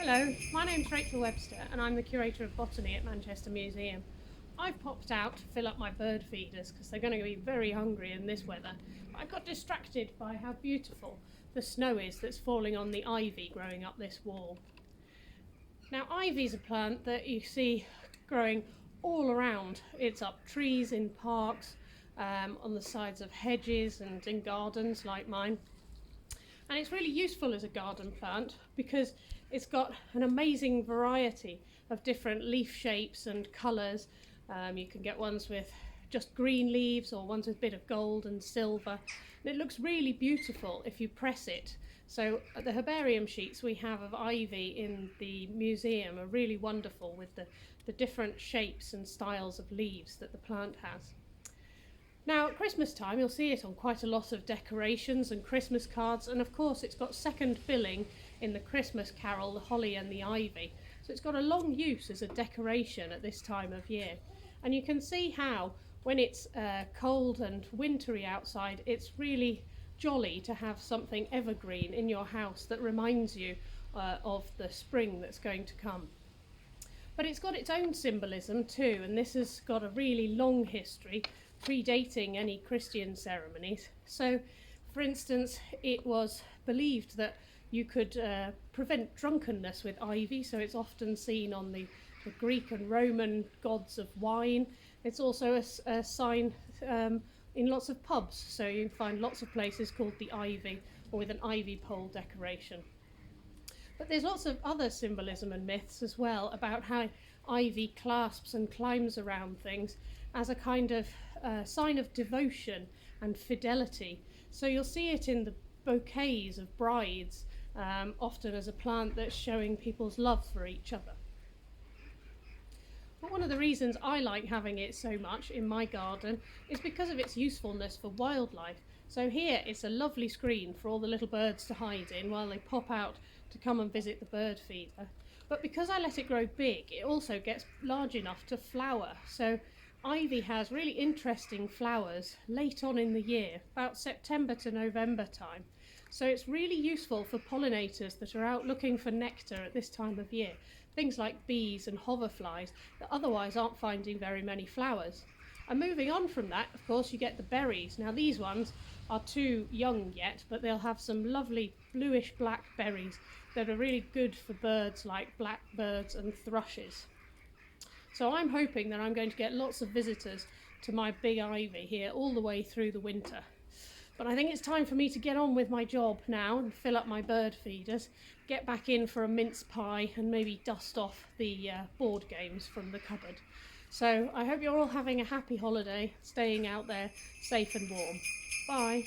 Hello, my name's Rachel Webster and I'm the Curator of Botany at Manchester Museum. I've popped out to fill up my bird feeders because they're going to be very hungry in this weather. I got distracted by how beautiful the snow is that's falling on the ivy growing up this wall. Now, ivy is a plant that you see growing all around. It's up trees in parks, on the sides of hedges and in gardens like mine. And it's really useful as a garden plant because it's got an amazing variety of different leaf shapes and colours. You can get ones with just green leaves or ones with a bit of gold and silver. And it looks really beautiful if you press it. So the herbarium sheets we have of ivy in the museum are really wonderful with the different shapes and styles of leaves that the plant has. Now at Christmas time you'll see it on quite a lot of decorations and Christmas cards, and of course it's got second billing in the Christmas carol, the holly and the ivy. So it's got a long use as a decoration at this time of year. And you can see how when it's cold and wintry outside, it's really jolly to have something evergreen in your house that reminds you of the spring that's going to come. But it's got its own symbolism too, and this has got a really long history, predating any Christian ceremonies. So, for instance, it was believed that you could prevent drunkenness with ivy, so it's often seen on the Greek and Roman gods of wine. It's also a sign in lots of pubs, so you can find lots of places called the Ivy or with an ivy pole decoration. But there's lots of other symbolism and myths as well about how ivy clasps and climbs around things as a kind of sign of devotion and fidelity. So you'll see it in the bouquets of brides, often as a plant that's showing people's love for each other. But one of the reasons I like having it so much in my garden is because of its usefulness for wildlife. So here it's a lovely screen for all the little birds to hide in while they pop out to come and visit the bird feeder. But because I let it grow big, it also gets large enough to flower. So ivy has really interesting flowers late on in the year, about September to November time. So it's really useful for pollinators that are out looking for nectar at this time of year. Things like bees and hoverflies that otherwise aren't finding very many flowers. And moving on from that, of course, you get the berries. Now these ones are too young yet, but they'll have some lovely bluish black berries that are really good for birds like blackbirds and thrushes. So I'm hoping that I'm going to get lots of visitors to my big ivy here all the way through the winter. But I think it's time for me to get on with my job now and fill up my bird feeders, get back in for a mince pie and maybe dust off the board games from the cupboard. So I hope you're all having a happy holiday, staying out there safe and warm. Bye.